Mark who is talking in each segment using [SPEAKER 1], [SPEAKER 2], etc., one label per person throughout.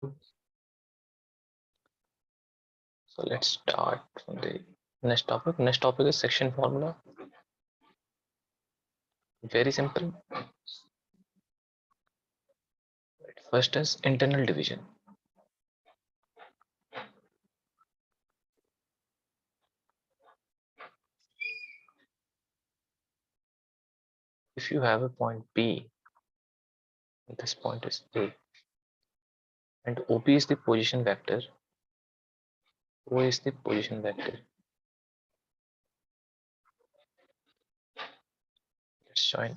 [SPEAKER 1] So let's start from the next topic. Next topic is section formula. Very simple. First is internal division. If you have a point P, this point is A, and OP is the position vector, O is the position vector. Let's join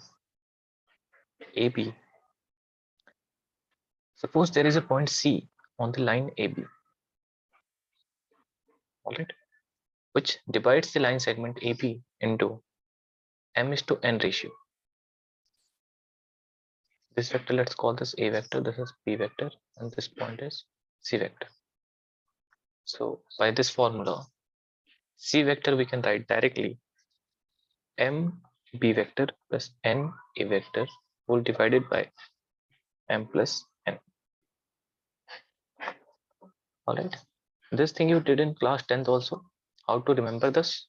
[SPEAKER 1] AB. Suppose there is a point C on the line AB, alright, which divides the line segment AB into m:n ratio. This vector, let's call this A vector, this is B vector, and this point is C vector. So by this formula, C vector we can write directly m B vector plus n A vector whole divided by m plus n. Alright, this thing you did in class 10th also. How to remember this?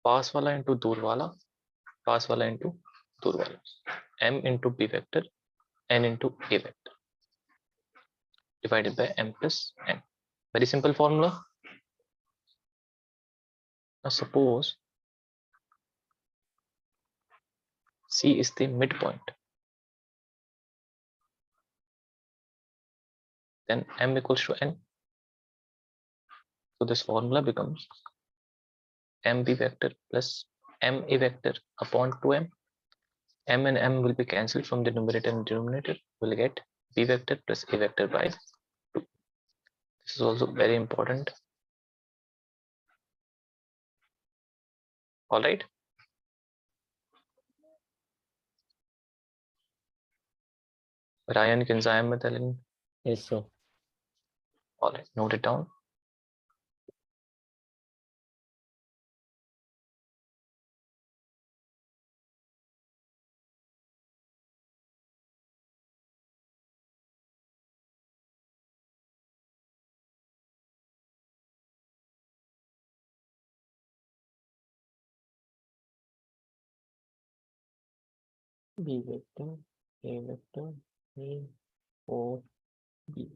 [SPEAKER 1] Pass wala into dur wala, pass wala into dur wala. M into B vector, n into A vector divided by m plus n. Very simple formula. Now suppose C is the midpoint, then m equals to n. So this formula becomes mb vector plus ma vector upon 2m. M and m will be cancelled from the numerator and denominator. We'll get b vector plus a vector by 2. This is also very important. All right. Ryan, can I am telling?
[SPEAKER 2] Yes, sir.
[SPEAKER 1] All right, note it down.
[SPEAKER 2] B vector, A vector, A, O, B.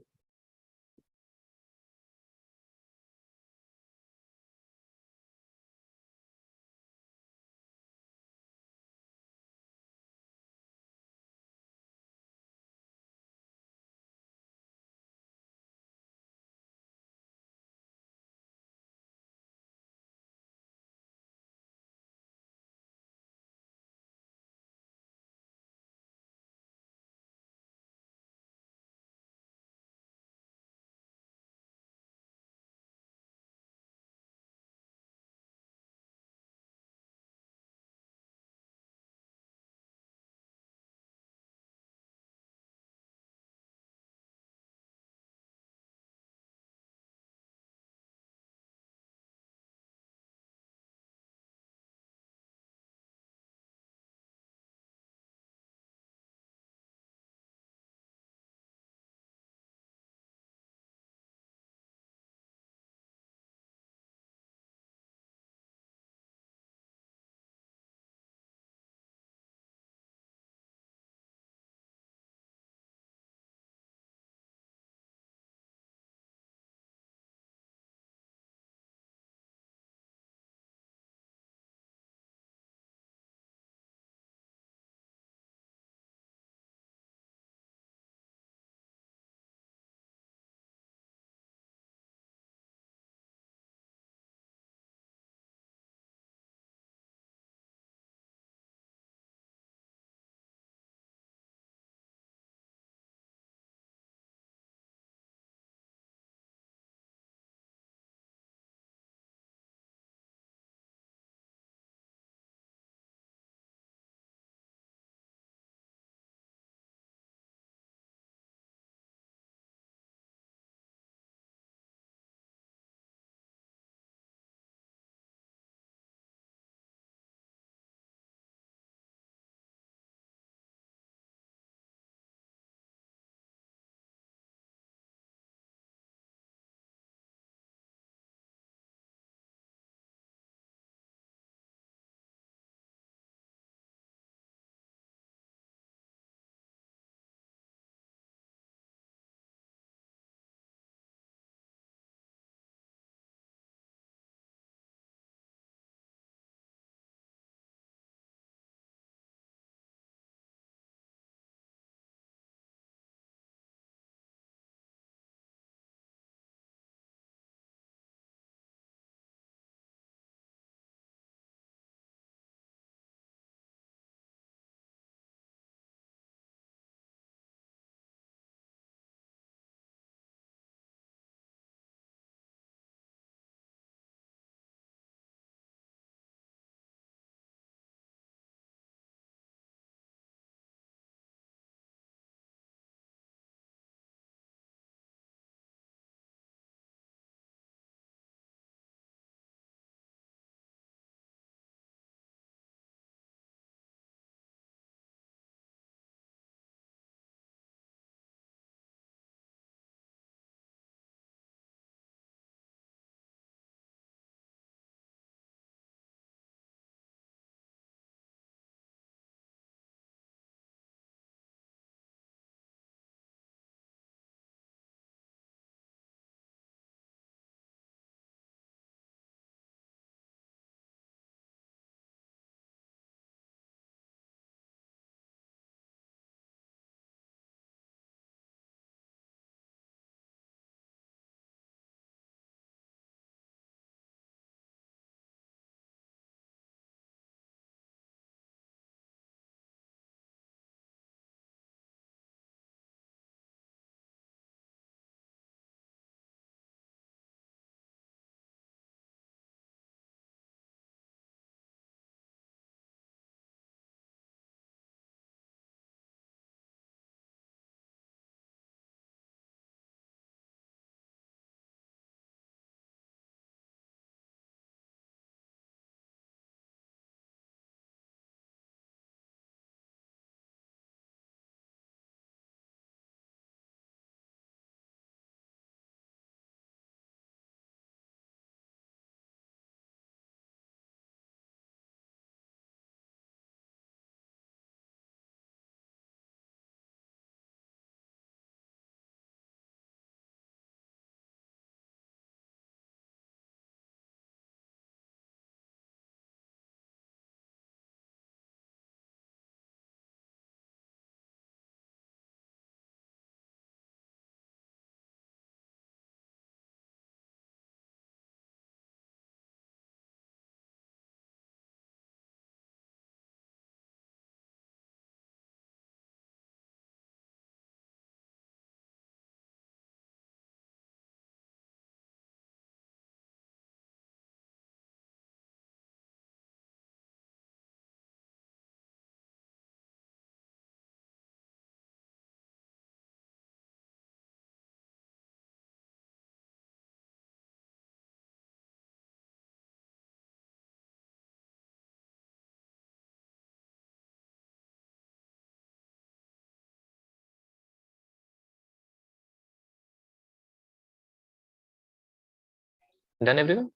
[SPEAKER 1] Done, everyone?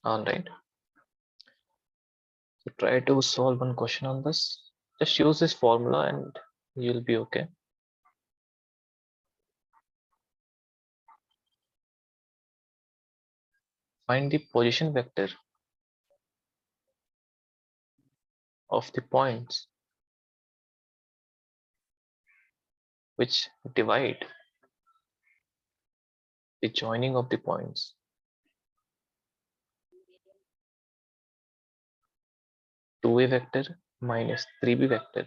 [SPEAKER 1] All right. So try to solve one question on this. Just use this formula and you'll be okay. Find the position vector of the points which divide the joining of the points. 2a vector minus 3b vector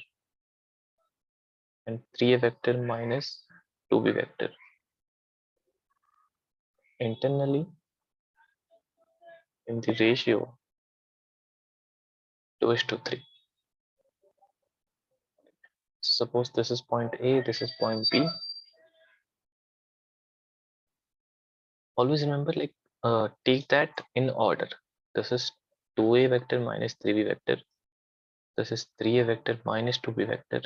[SPEAKER 1] and 3a vector minus 2b vector internally in the ratio 2:3. Suppose this is point A, this is point B. Always remember, like, take that in order. This is 2a vector minus 3b vector. This is 3a vector minus 2b vector.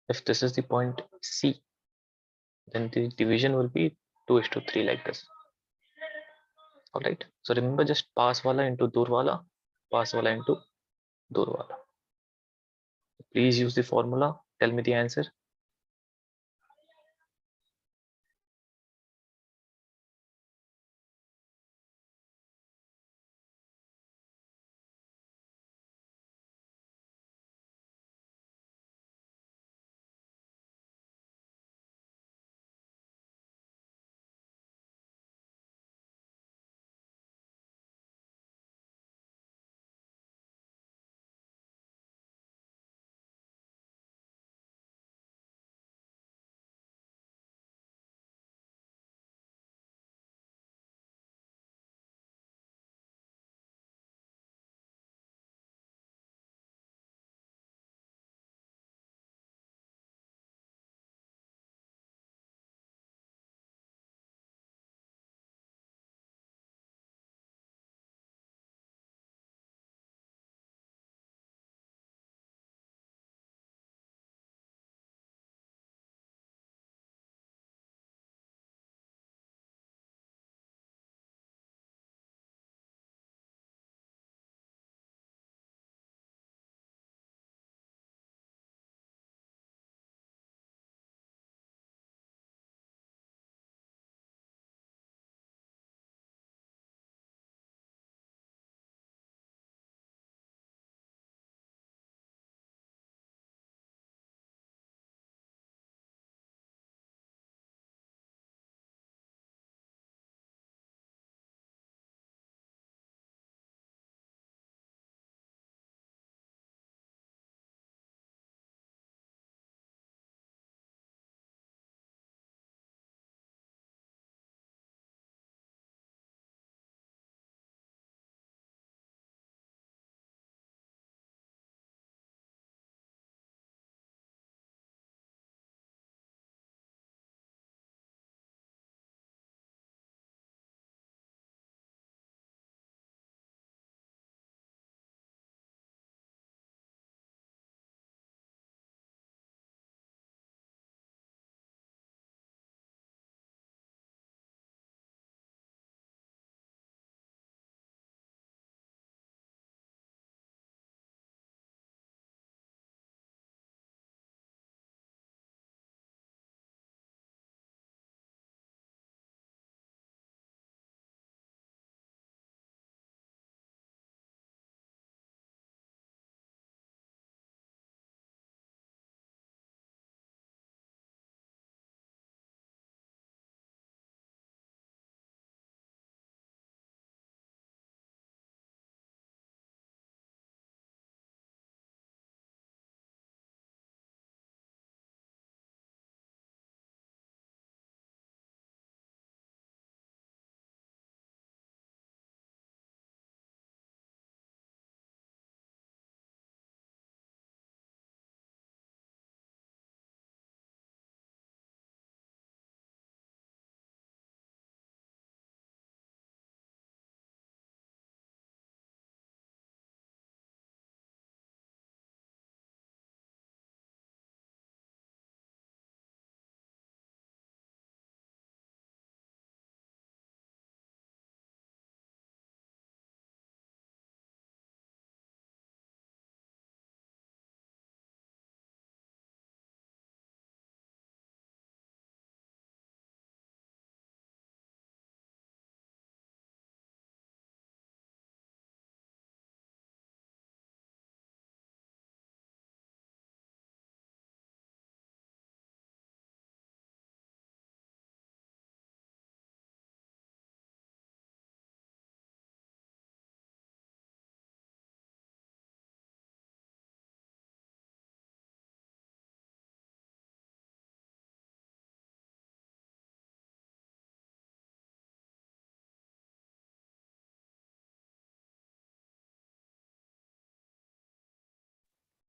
[SPEAKER 1] If this is the point C, then the division will be 2:3 like this. All right. So remember, just pass wala into dur wala, pass wala into dur wala. Please use the formula. Tell me the answer.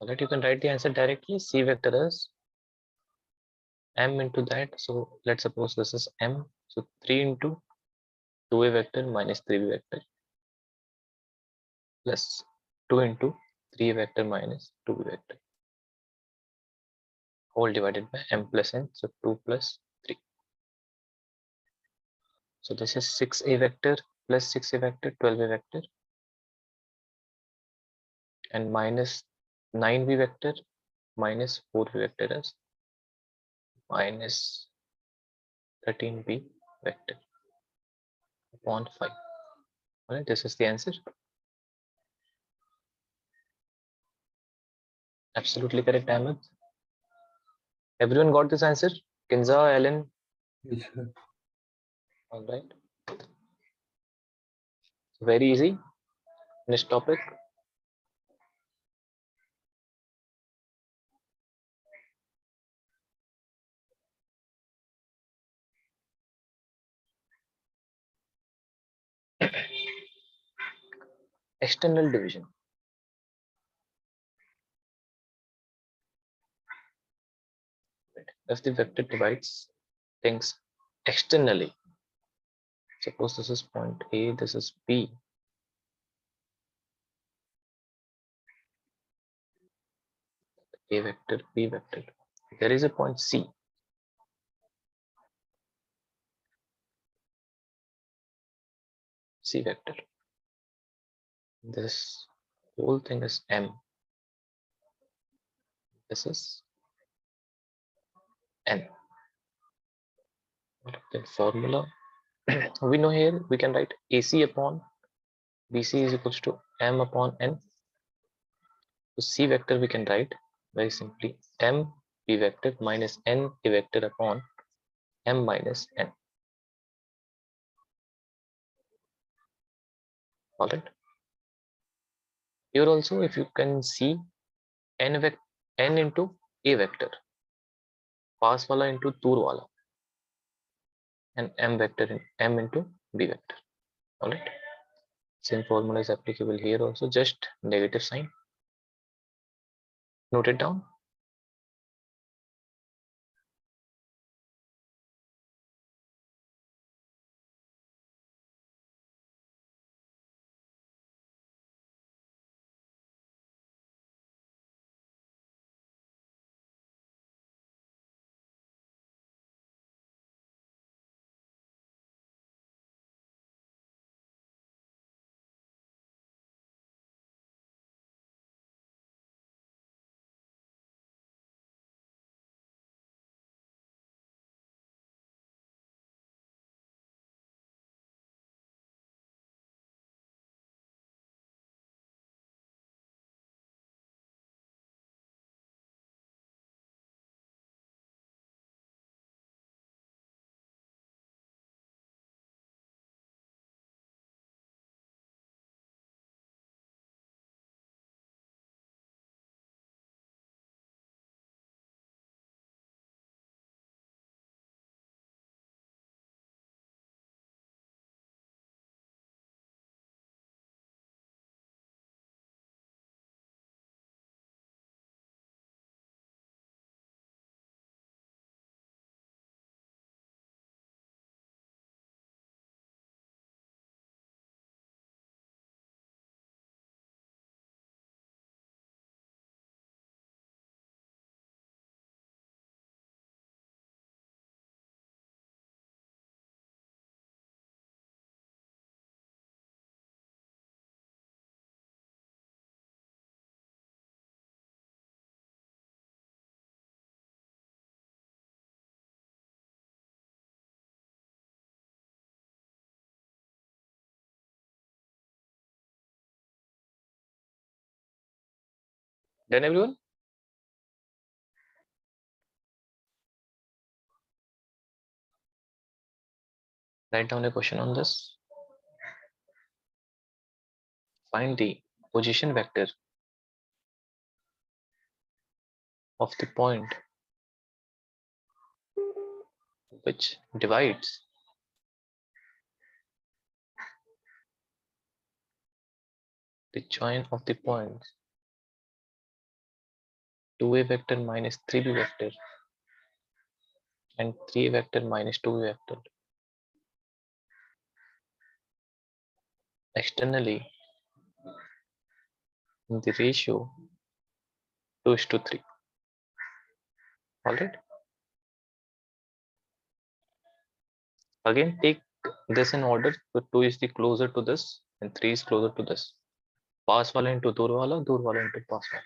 [SPEAKER 1] Alright, you can write the answer directly. C vector is m into that. So let's suppose this is m. So 3 into 2a vector minus 3b vector plus 2 into 3a vector minus 2b vector, whole divided by m plus n. So 2 plus 3. So this is 6a vector plus 6a vector, 12a vector, and minus 9b vector minus 4b vector is minus 13b vector upon 5. Alright, this is the answer. Absolutely correct, Ahmed. Everyone got this answer? Kinza, Ellen?
[SPEAKER 3] Yes, sir.
[SPEAKER 1] Alright. Very easy. Next topic. External division. If the vector divides things externally, suppose this is point A, this is B. A vector, B vector. There is a point C. C vector. This whole thing is M. This is N. Then formula. We know here we can write AC upon BC is equals to M upon N. So C vector we can write very simply M B vector minus N A vector upon M minus N. Alright. Here also, if you can see N into A vector, pass wala into tour wala, and M vector in M into B vector. Alright. Same formula is applicable here also, just negative sign. Note it down. Done, everyone? Write down a question on this. Find the position vector of the point which divides the join of the points 2a vector minus 3b vector and 3a vector minus 2b vector. Externally, the ratio 2:3. All right. Again, take this in order. So 2 is the closer to this and 3 is closer to this. पास वाला into दूर वाला into पास वाला.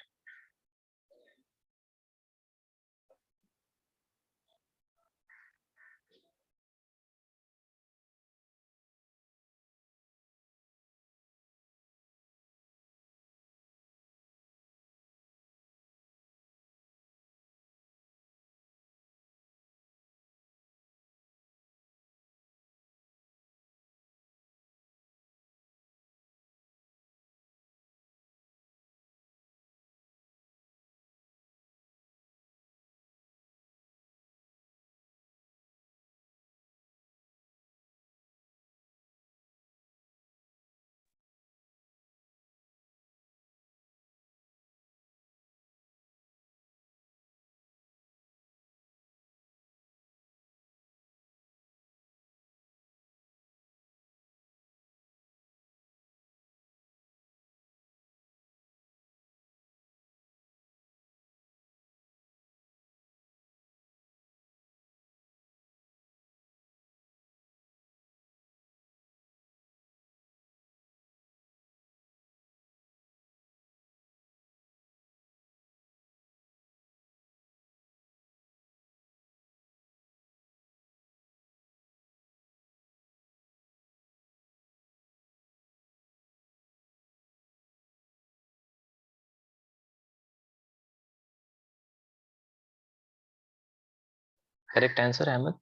[SPEAKER 1] Correct answer, Ahmed.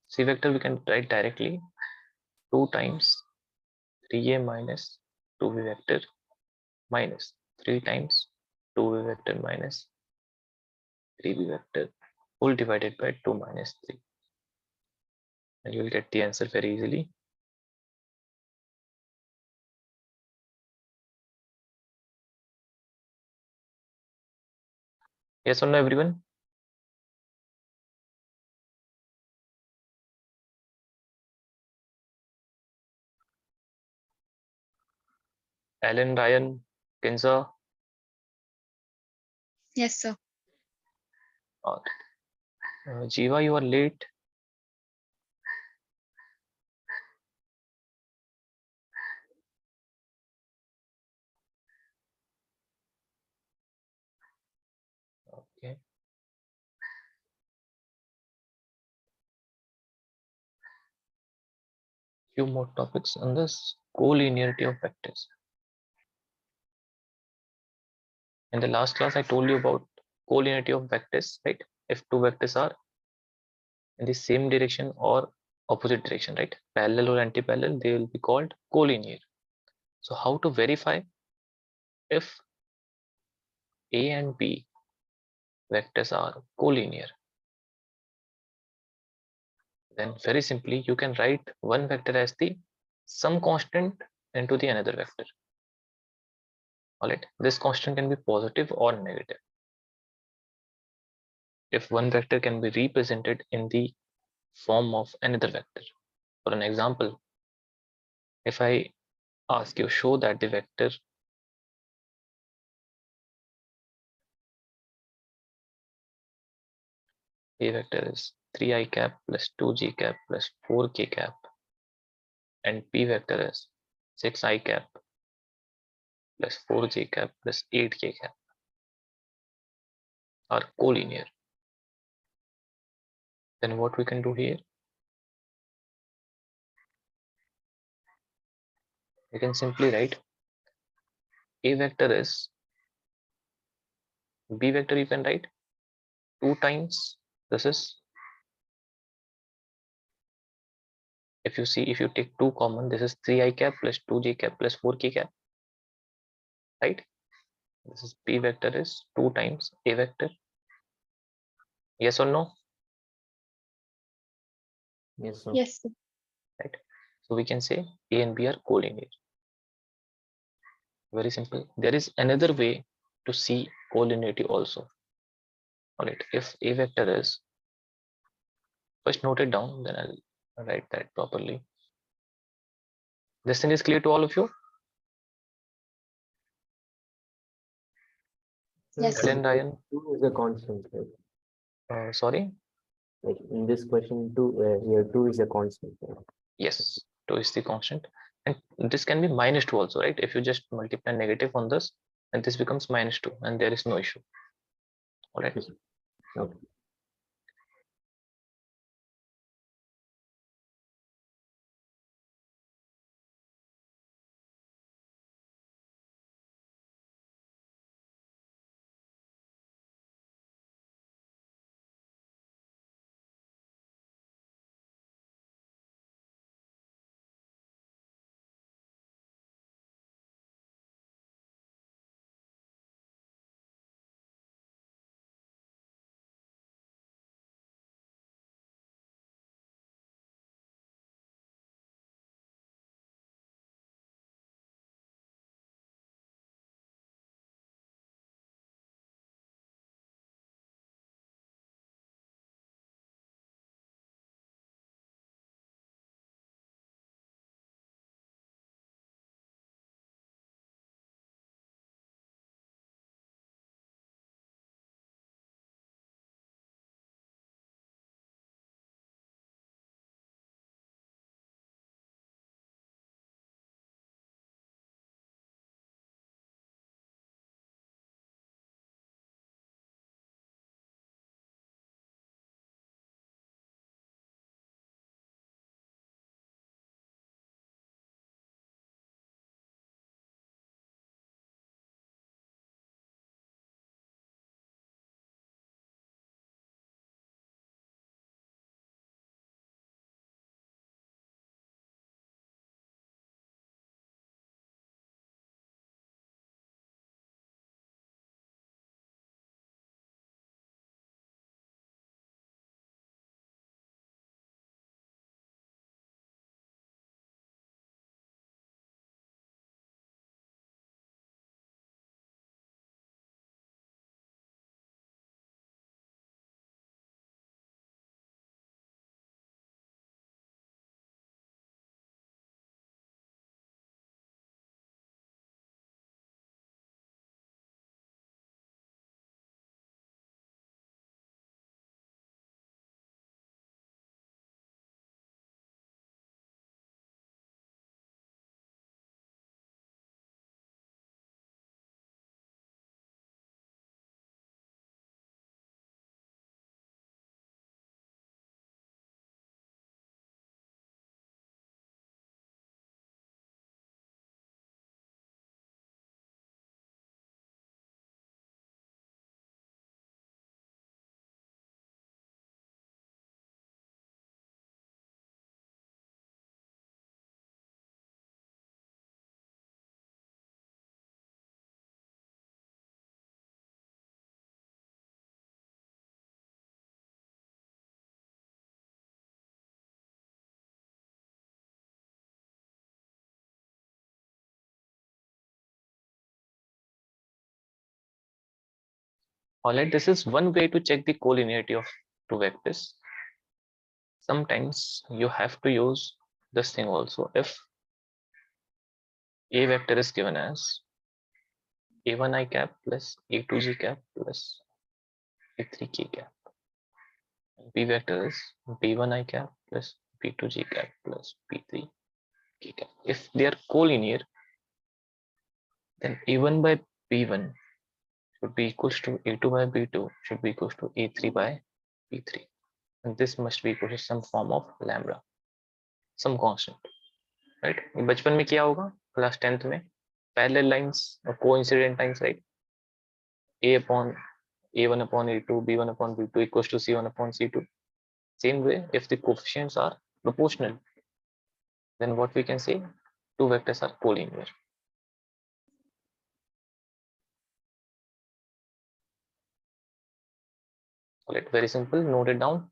[SPEAKER 1] C vector we can write directly 2 times 3a minus 2b vector minus 3 times 2b vector minus 3b vector whole divided by 2 minus 3, and you will get the answer very easily. Yes or no, everyone? Alan, Ryan, Kinza,
[SPEAKER 3] Yes, sir.
[SPEAKER 1] or Jiva, you are late. Okay. Few more topics on this collinearity of vectors. In the last class, I told you about collinearity of vectors, right? If two vectors are in the same direction or opposite direction, right? Parallel or anti-parallel, they will be called collinear. So how to verify if A and B vectors are collinear? Then very simply, you can write one vector as the some constant into the another vector. All right, this constant can be positive or negative. If one vector can be represented in the form of another vector. For an example, if I ask you show that the vector A vector is 3i cap plus 2j cap plus 4k cap and P vector is 6i cap plus 4j cap plus 8k cap are collinear, then what we can do here? We can simply write A vector is B vector, you can write 2 times this is If you see, if you take 2 common, this is 3I cap plus 2j cap plus 4k cap, right? This is p vector is 2 times a vector. Yes or no?
[SPEAKER 2] Yes, sir.
[SPEAKER 3] Yes, sir.
[SPEAKER 1] Right. So we can say A and B are collinear. Very simple. There is another way to see collinearity also. All right. If A vector is, first note it down, then I'll write that properly. This thing is clear to all of you?
[SPEAKER 3] Yes,
[SPEAKER 1] Then
[SPEAKER 3] sir.
[SPEAKER 1] Ryan,
[SPEAKER 2] 2 is a constant, right?
[SPEAKER 1] sorry.
[SPEAKER 2] Like in this question, 2 here 2 is a constant, right?
[SPEAKER 1] Yes, 2 is the constant. And this can be -2 also, right? If you just multiply negative on this, and this becomes -2, and there is no issue. All right.
[SPEAKER 2] Yes. Okay.
[SPEAKER 1] All right. This is one way to check the collinearity of 2 vectors. Sometimes you have to use this thing also. If A vector is given as A1I cap plus A2G cap plus A3K cap. B vector is B1I cap plus B2G cap plus B3K cap. If they are collinear, then A1 by B1 should be equals to A2 by B2 should be equals to A3 by B3. And this must be equal to some form of lambda, some constant, right? बचपन में किया होगा class 10th में parallel lines or coincident lines, right? A upon A1 upon A2, B1 upon B2 equals to C1 upon C2. Same way, if the coefficients are proportional, then what we can say, two vectors are collinear. Alright, very simple, note it down.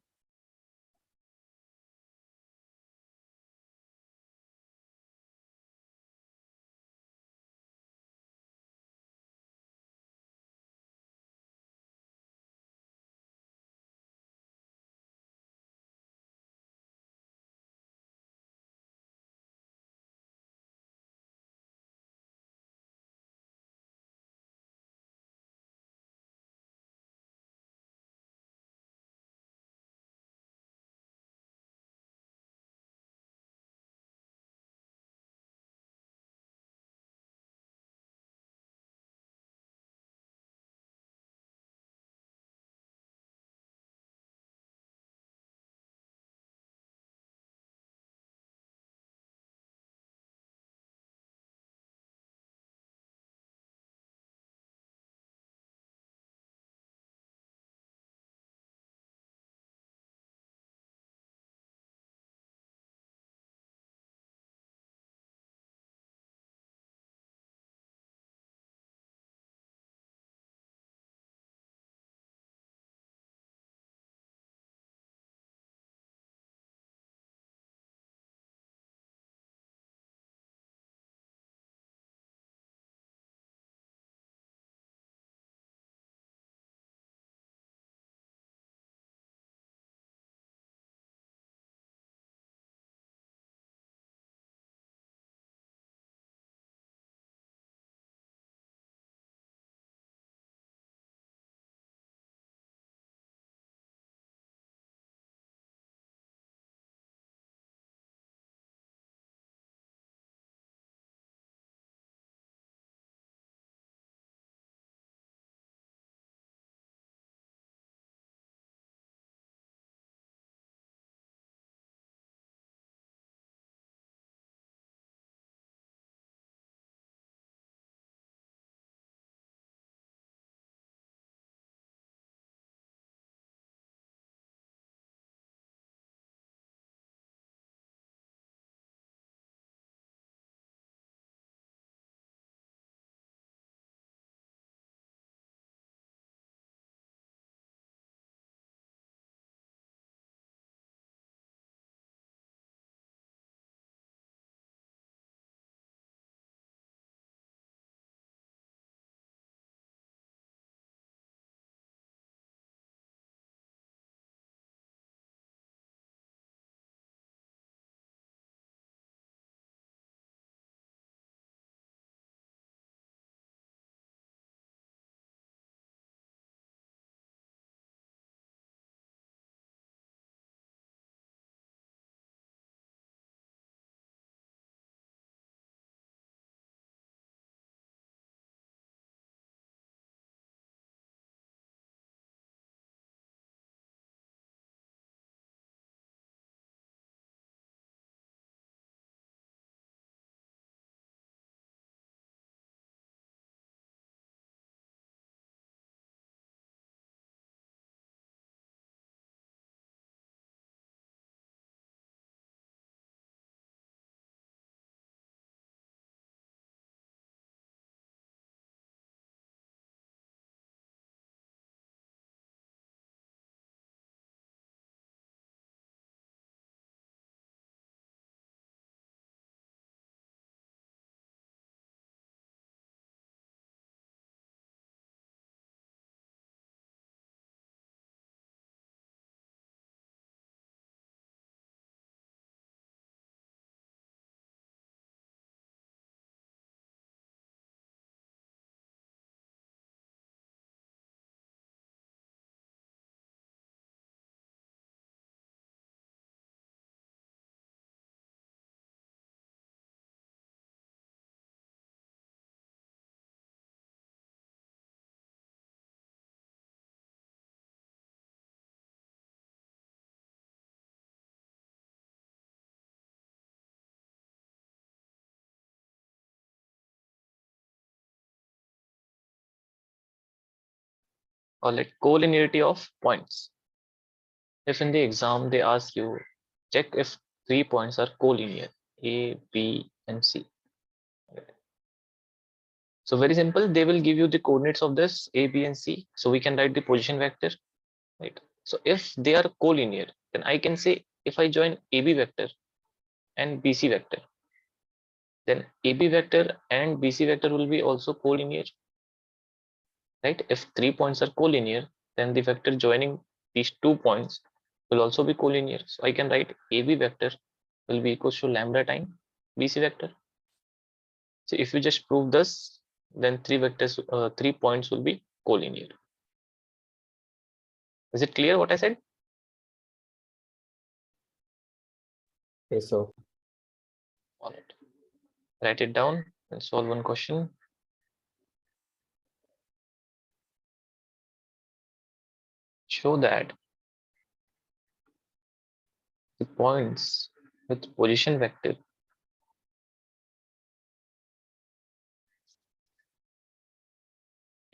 [SPEAKER 1] Or let collinearity of points. If in the exam they ask you, check if 3 points are collinear, A, B, and C. So very simple, they will give you the coordinates of this A, B, and C. So we can write the position vector, right? So if they are collinear, then I can say if I join AB vector and BC vector, then AB vector and BC vector will be also collinear, right? If 3 points are collinear, then the vector joining these 2 points will also be collinear. So I can write AB vector will be equals to lambda time BC vector. So if you just prove this, then 3 points will be collinear. Is it clear what I said?
[SPEAKER 2] Yes, so
[SPEAKER 1] All right. Write it down and solve one question. Show that the points with position vector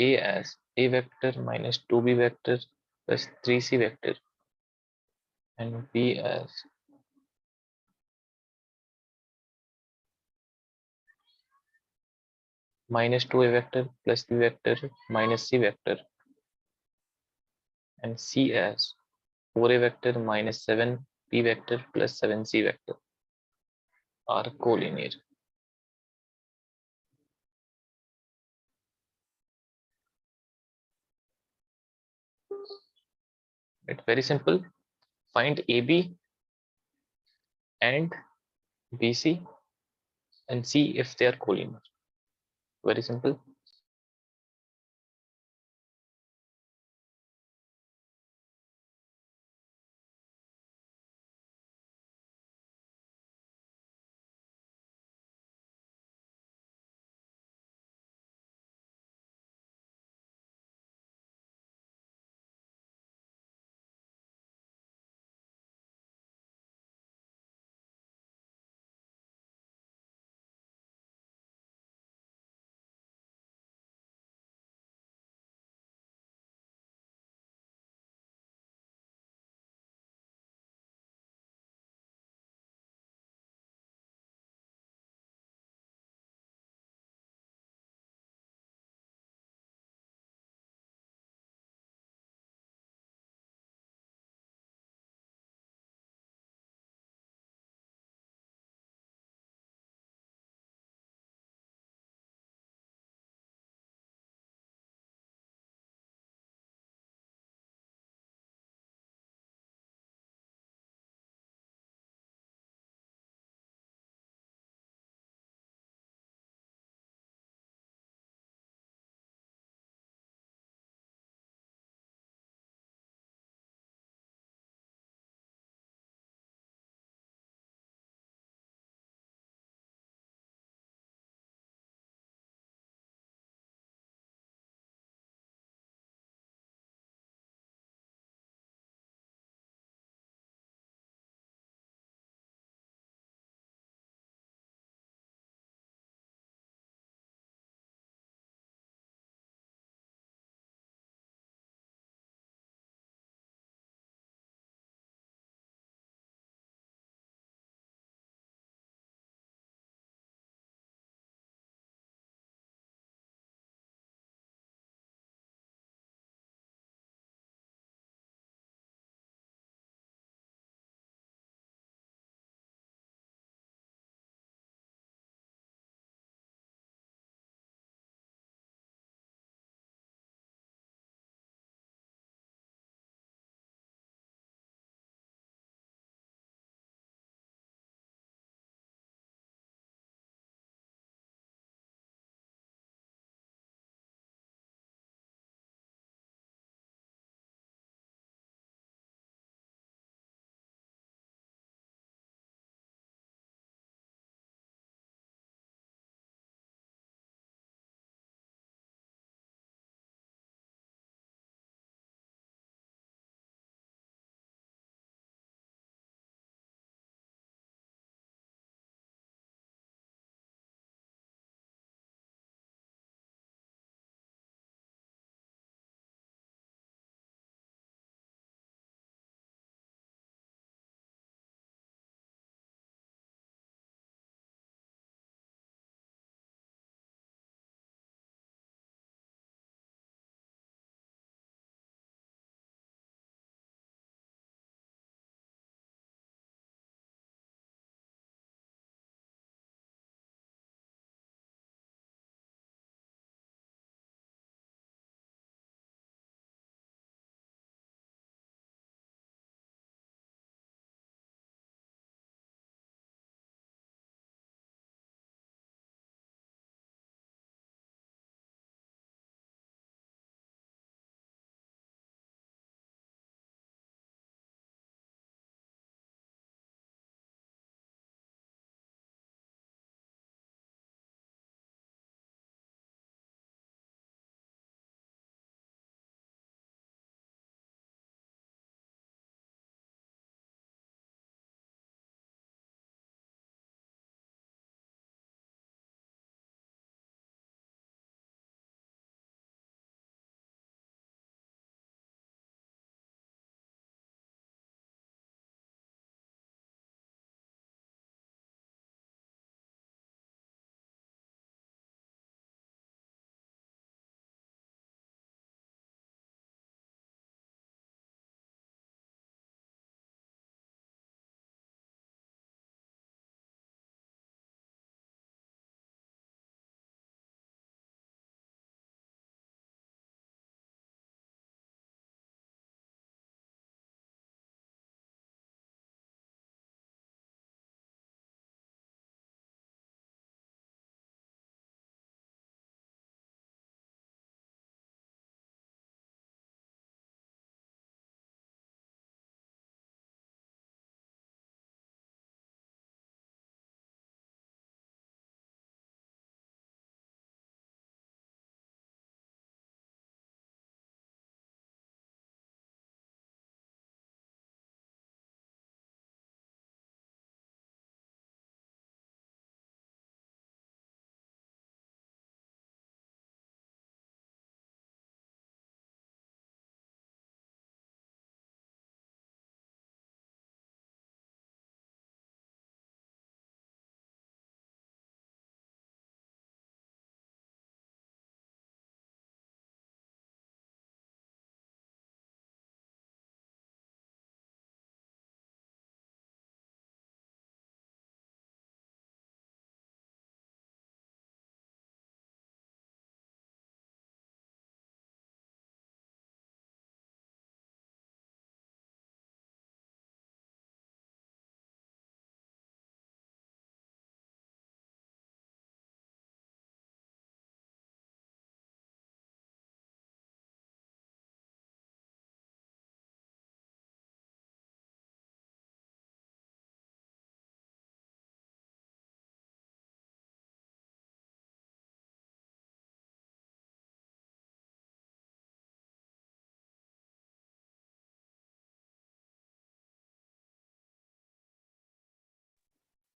[SPEAKER 1] A as A vector minus 2B vector plus 3C vector and B as minus 2A vector plus B vector minus C vector and C as 4A vector minus 7B vector plus 7C vector are collinear. It's very simple. Find AB and BC and see if they are collinear. Very simple.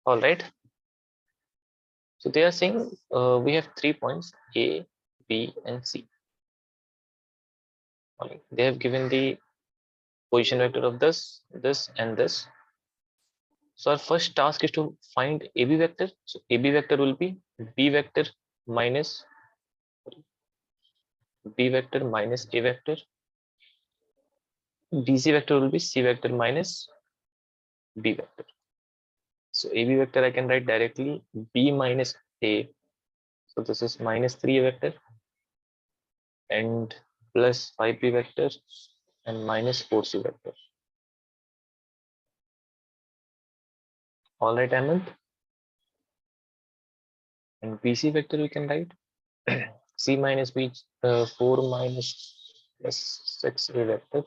[SPEAKER 1] All right. So they are saying we have 3 points A, B, and C. All right. They have given the position vector of this, and this. So our first task is to find AB vector. So AB vector will be B vector minus B vector minus A vector. BC vector will be C vector minus B vector. So AB vector I can write directly B minus A. So this is minus 3A vector and plus 5B vector and minus 4C vector. All right, Ahmed. And BC vector we can write C minus B 4 minus plus 6A vector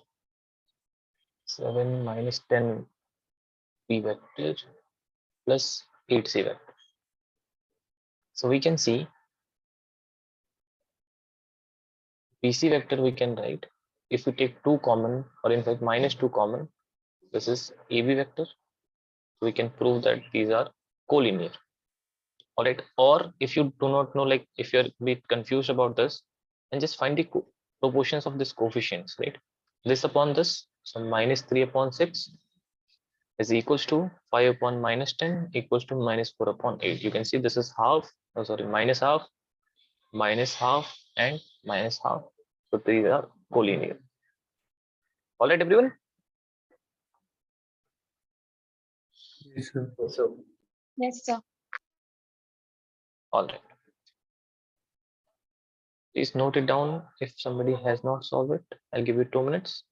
[SPEAKER 1] 7 minus 10 B vector plus 8C vector. So we can see BC vector we can write if we take 2 common, or in fact minus 2 common, this is AB vector. We can prove that these are collinear. All right. Or if you do not know, like if you're a bit confused about this, then just find the proportions of these coefficients, right? This upon this, so minus 3 upon 6 is equals to 5 upon minus 10 equals to minus 4 upon 8. You can see this is half, oh sorry, minus half, and minus half. So these are collinear. All right, everyone.
[SPEAKER 3] Yes, sir.
[SPEAKER 2] So
[SPEAKER 4] Yes, sir.
[SPEAKER 1] All right. Please note it down if somebody has not solved it. I'll give you 2 minutes.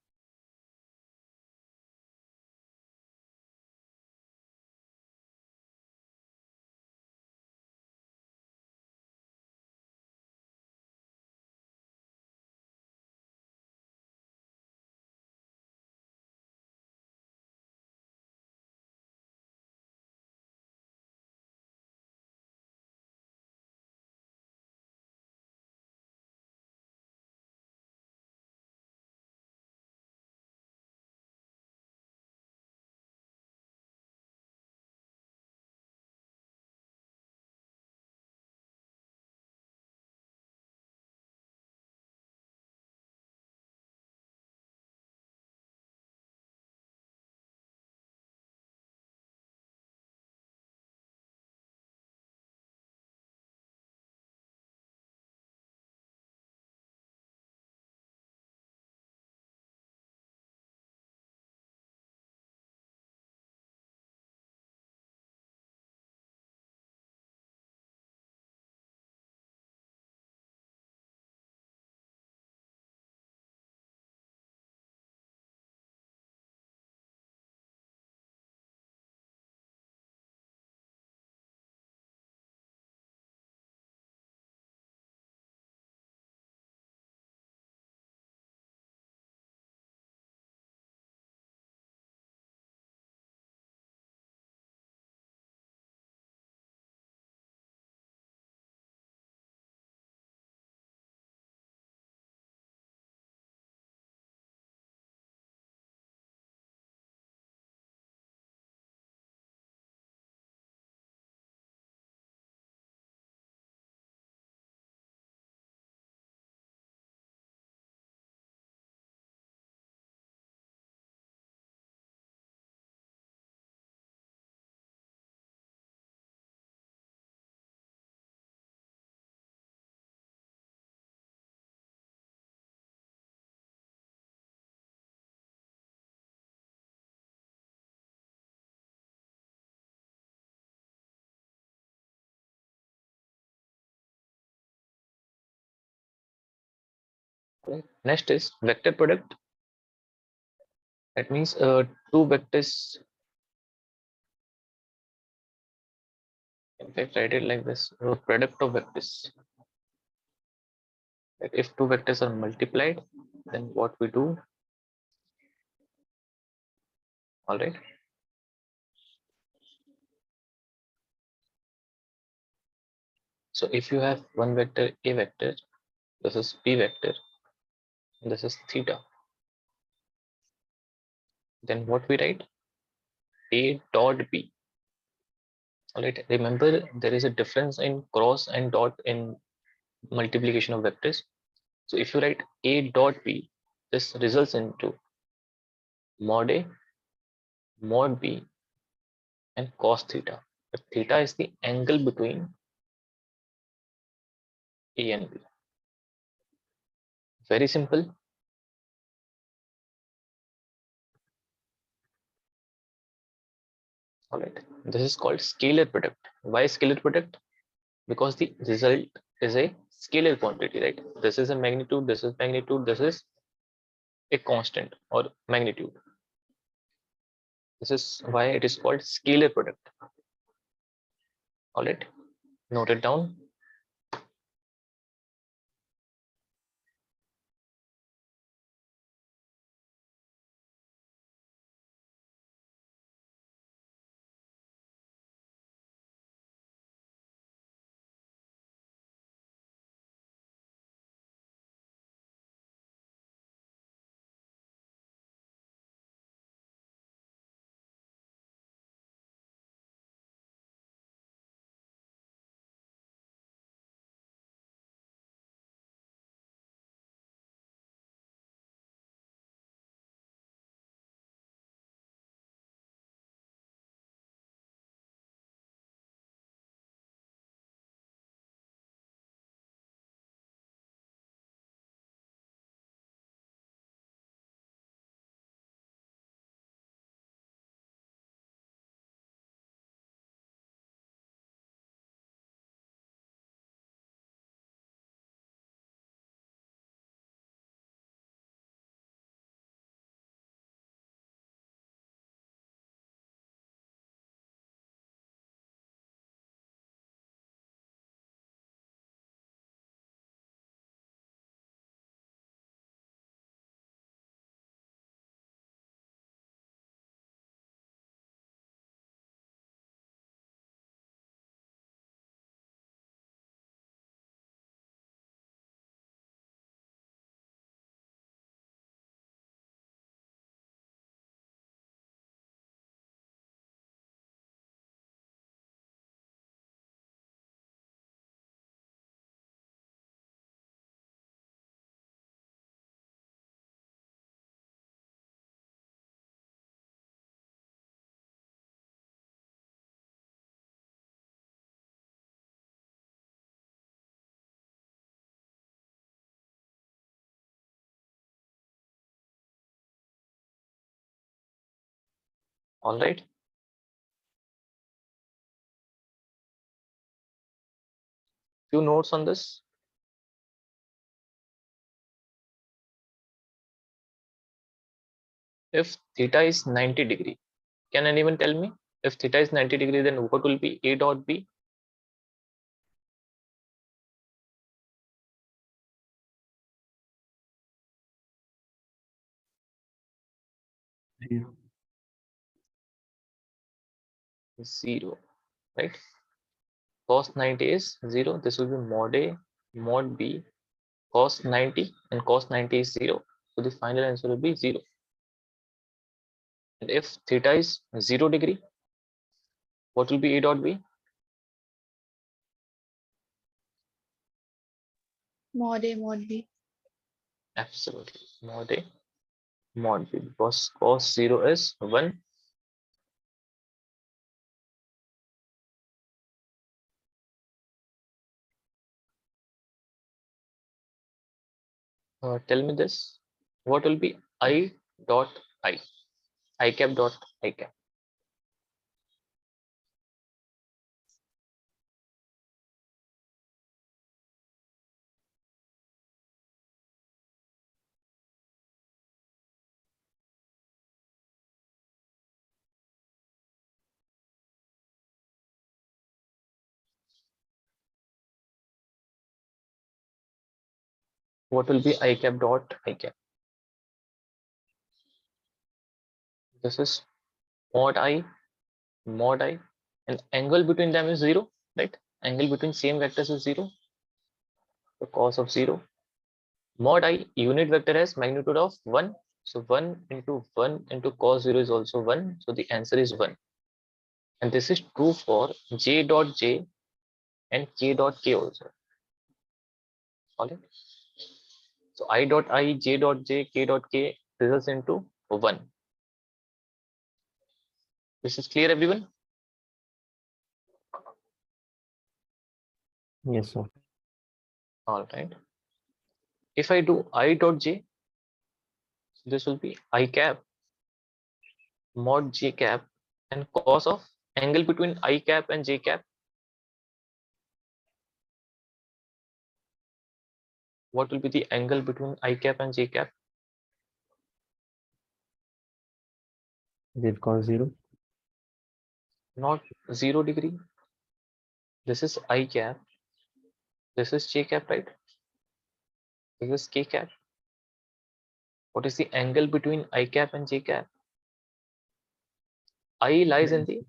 [SPEAKER 1] Right. Next is vector product. That means two vectors. In fact, write it like this: product of vectors. Like if two vectors are multiplied, then what we do? All right. So if you have one vector A vector, this is P vector, and this is theta. Then what we write? A dot B. All right, remember there is a difference in cross and dot in multiplication of vectors. So if you write A dot B, this results into mod A, mod B, and cos theta. But theta is the angle between A and B. Very simple. All right, this is called scalar product. Why scalar product? Because the result is a scalar quantity, right? This is a magnitude, this is magnitude, this is a constant or magnitude. This is why it is called scalar product. All right, note it down. All right. Few notes on this. If theta is 90 degree, can anyone tell me if theta is 90 degree, then what will be A dot B?
[SPEAKER 3] Zero.
[SPEAKER 1] 0, right? Cos 90 is 0. This will be mod A, mod B, cos 90, and cos 90 is 0. So the final answer will be 0. And if theta is 0 degree, what will be A dot B?
[SPEAKER 4] Mod A, mod B.
[SPEAKER 1] Absolutely. Mod A, mod B. Because cos 0 is 1. Tell me this. What will be I dot I? I cap dot I cap. What will be I cap dot I cap? This is mod I, and angle between them is 0, right? Angle between same vectors is 0. The cos of 0. Mod I unit vector has magnitude of 1. So 1 into cos 0 is also 1. So the answer is 1. and this is true for j dot j and k dot k also. All right. So I dot I, j dot j, k dot k results into 1. This is clear, everyone?
[SPEAKER 2] Yes, sir.
[SPEAKER 1] All right. If I do I dot j, this will be I cap mod j cap and cos of angle between I cap and j cap. What will be the angle between I cap and j cap?
[SPEAKER 2] Is it cos 0?
[SPEAKER 1] Not 0 degree. This is I cap. This is j cap, right? This is k cap. What is the angle between I cap and j cap? I lies in the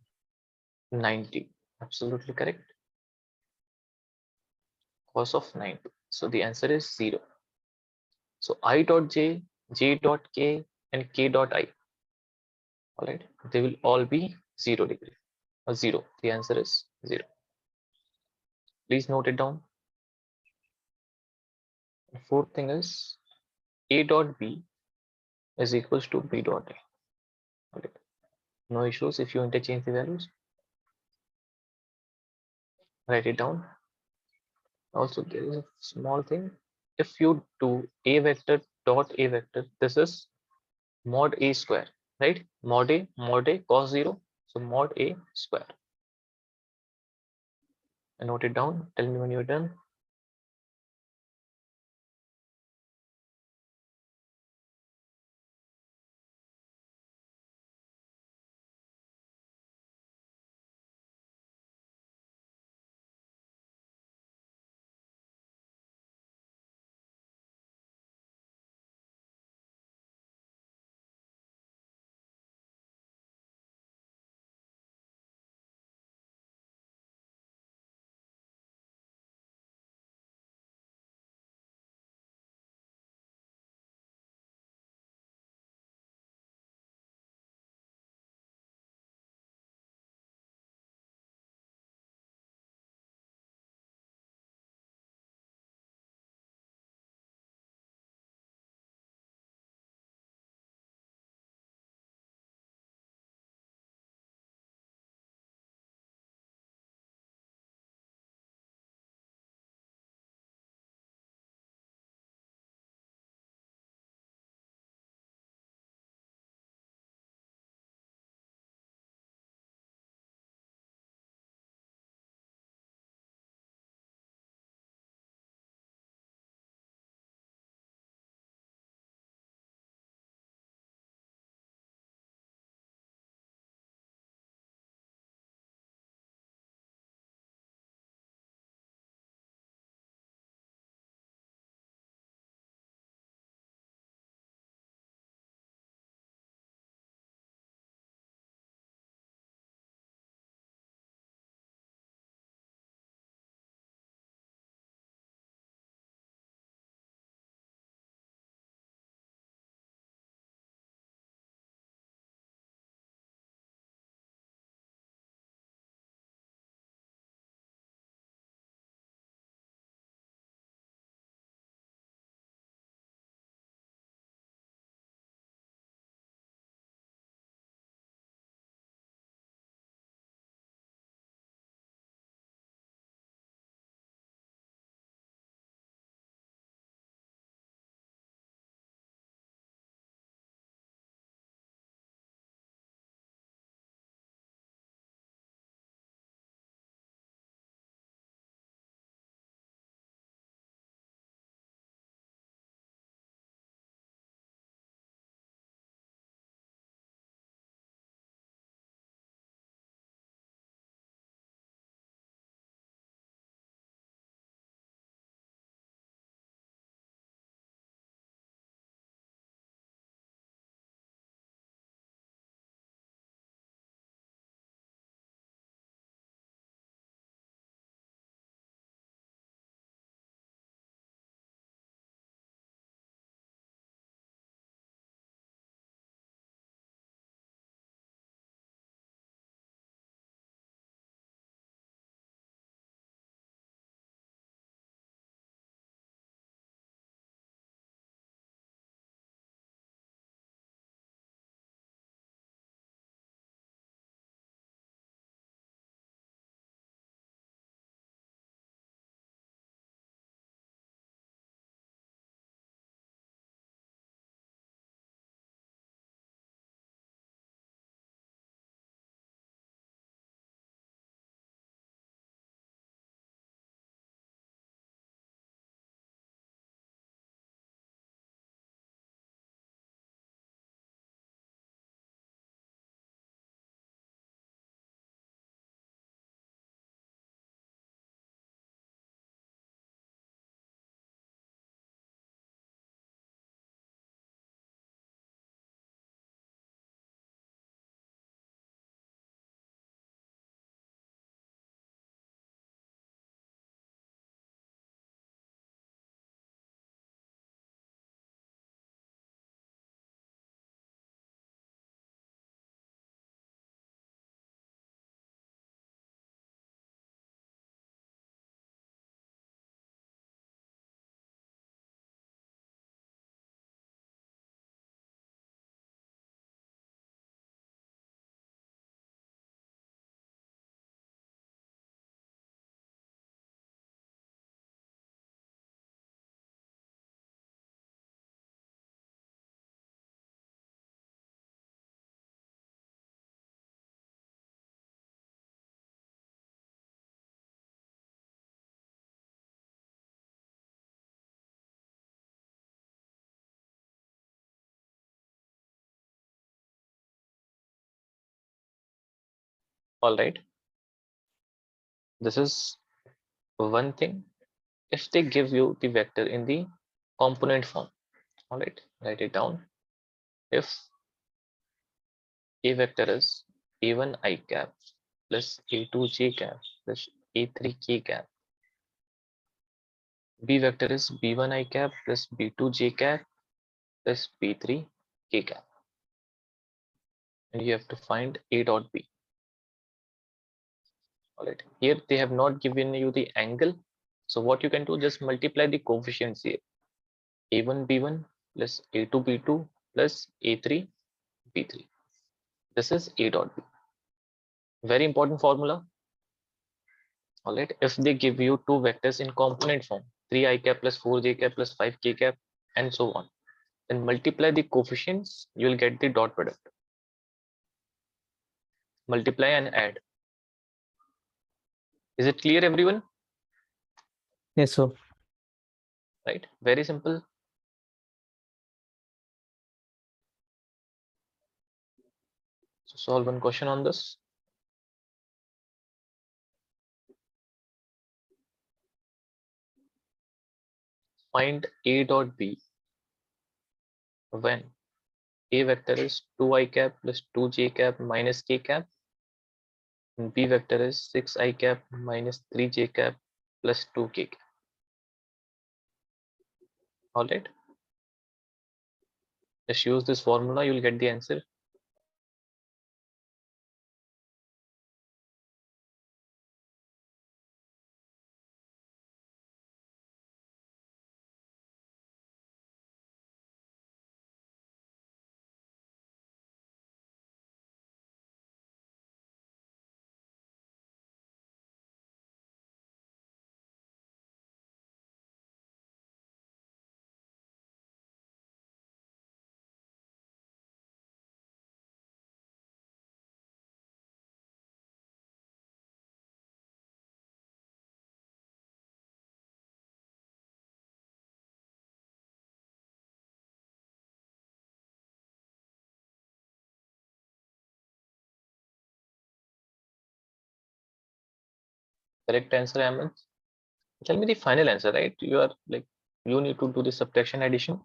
[SPEAKER 1] 90. Absolutely correct. Cos of 90. So the answer is 0. So I dot j, j dot k, and k dot I. All right. They will all be 0 degree or 0. The answer is 0. Please note it down. The fourth thing is a dot b is equals to b dot a. All right. No issues if you interchange the values. Write it down. Also, there is a small thing. If you do a vector dot a vector, this is mod a square, right? Mod a cos 0. So mod a square. And note it down. Tell me when you're done. All right. This is one thing. If they give you the vector in the component form, all right, write it down. If a vector is a1 I cap plus a2 j cap plus a3 k cap, b vector is b1 I cap plus b2 j cap plus b3 k cap, and you have to find a dot b. All right, here they have not given you the angle, so what you can do, just multiply the coefficients here, a1 b1 plus a2 b2 plus a3 b3. This is a dot b. Very important formula. All right, if they give you two vectors in component form, 3 I cap plus 4 j cap plus 5 k cap and so on, then multiply the coefficients, you will get the dot product. Multiply and add. Is it clear, everyone?
[SPEAKER 2] Yes, sir.
[SPEAKER 1] Right, very simple. So solve one question on this. Find a dot b when a vector is 2 I cap plus 2 j cap minus k cap, and b vector is 6 I cap minus 3 j cap plus 2 k cap. All right, just use this formula, you will get the answer. Correct answer, Ahmed. Tell me the final answer, right? You are like, you need to do the subtraction addition.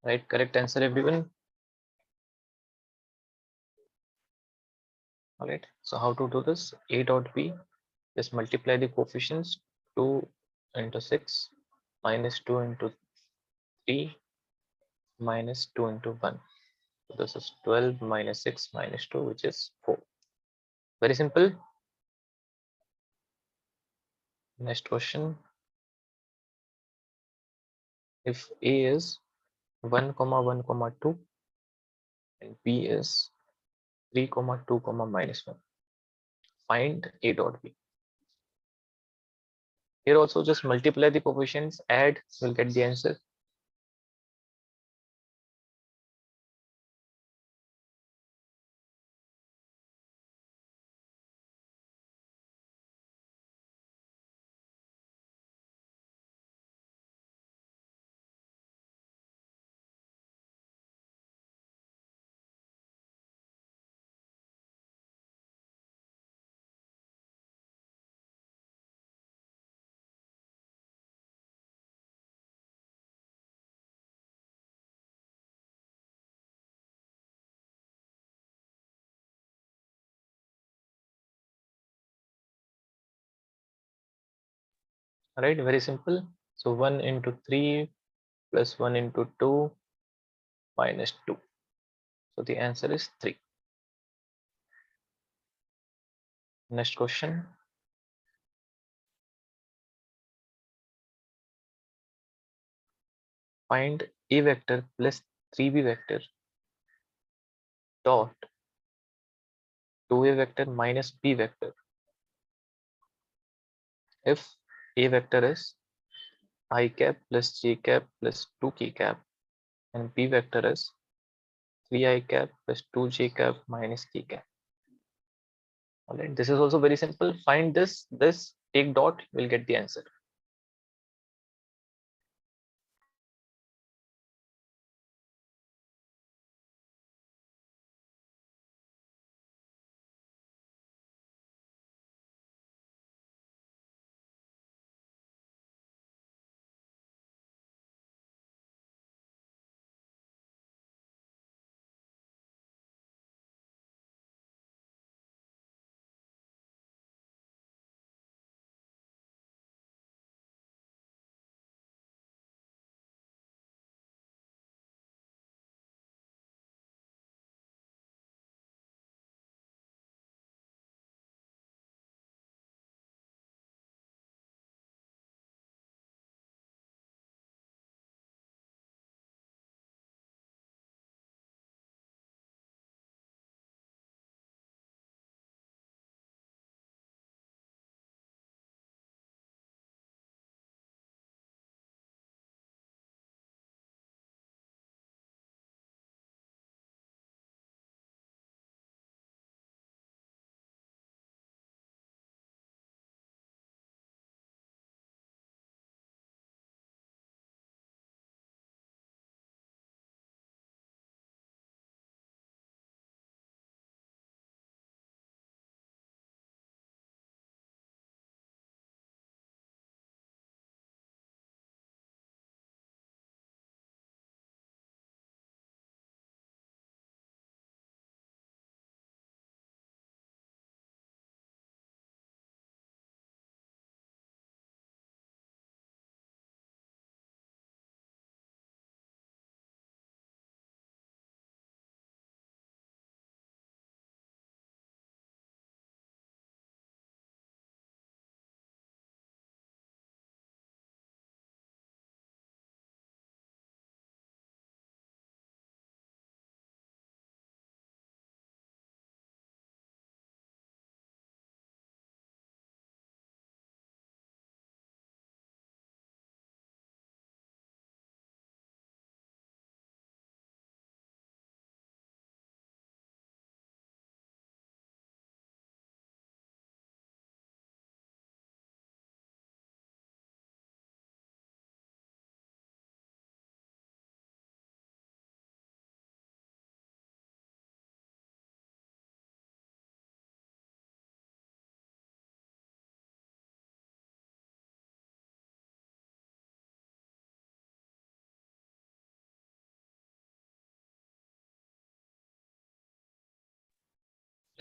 [SPEAKER 1] Right, correct answer, everyone. All right, so how to do this? A dot b Just multiply the coefficients. 2 into 6 minus 2 into 3 minus 2 into 1. So this is 12 minus 6 minus 2, which is 4. Very simple. Next question. If A is 1, 1, 2 and B is 3, 2, minus 1, find A dot B. Here also just multiply the coefficients, add, we'll get the answer. Right, very simple. So 1 into 3 plus 1 into 2 minus 2. So the answer is 3. Next question. Find A vector plus 3B vector dot 2A vector minus B vector if A vector is I cap plus j cap plus 2k cap and B vector is 3i cap plus 2j cap minus k cap. Alright, this is also very simple. Find this, take dot, we'll get the answer.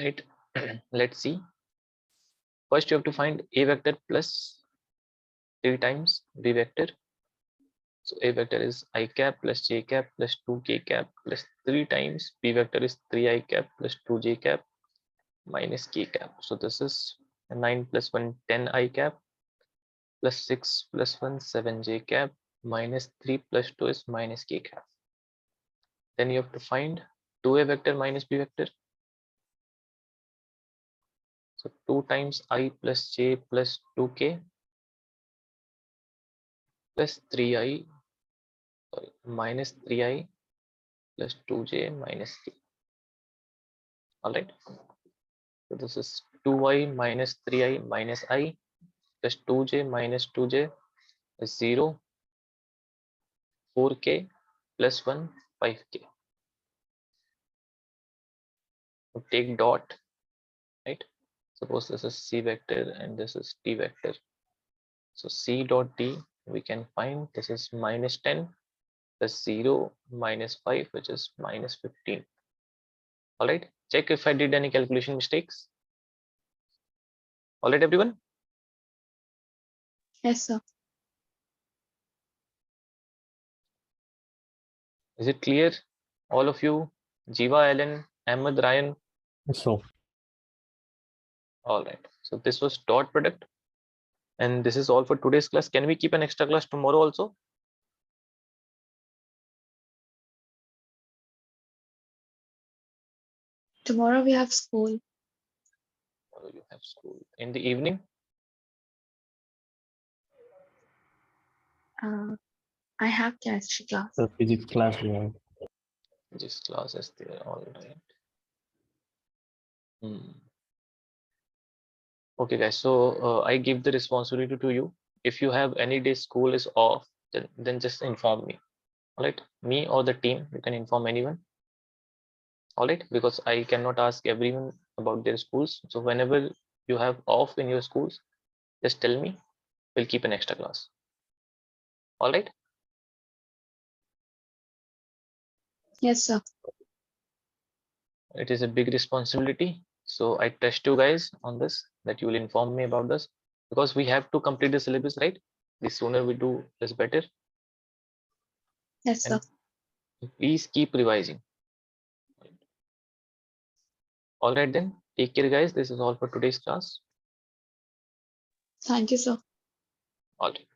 [SPEAKER 1] Right. Let's see. First, you have to find a vector plus 3 times b vector. So a vector is I cap plus j cap plus 2k cap plus 3 times b vector is 3i cap plus 2j cap minus k cap. So this is 9 plus 1 10i cap plus 6 plus 1 7j cap minus 3 plus 2 is minus k cap. Then you have to find 2a vector minus b vector. So 2 times I plus j plus 2k plus 3i minus 3i plus 2j minus k. All right. So this is 2i minus 3i minus I plus 2j minus 2j is 0, 4k plus 1, 5k. So take dot, right? Suppose this is c vector and this is t vector. So c dot d we can find this is minus 10 plus 0 minus 5, which is minus 15. All right. Check if I did any calculation mistakes. All right, everyone.
[SPEAKER 4] Yes, sir.
[SPEAKER 1] Is it clear? All of you, Jiva, Ellen, Ahmed, Ryan.
[SPEAKER 3] So
[SPEAKER 1] All right. So this was dot product. And this is all for today's class. Can we keep an extra class tomorrow also?
[SPEAKER 4] Tomorrow we have school.
[SPEAKER 1] Or you have school in the evening?
[SPEAKER 4] I have chemistry class.
[SPEAKER 3] the physics class we have.
[SPEAKER 1] This class is there. All right. Okay, guys. So I give the responsibility to you. If you have any day school is off, then just inform me. All right. Me or the team, you can inform anyone. All right. Because I cannot ask everyone about their schools. So whenever you have off in your schools, just tell me. We'll keep an extra class. All right.
[SPEAKER 4] Yes, sir.
[SPEAKER 1] It is a big responsibility. So I trust you guys on this, that you will inform me about this, because we have to complete the syllabus, right? The sooner we do, the better.
[SPEAKER 4] Yes, sir.
[SPEAKER 1] And please keep revising. All right then. Take care, guys. This is all for today's class.
[SPEAKER 4] Thank you, sir.
[SPEAKER 1] All right.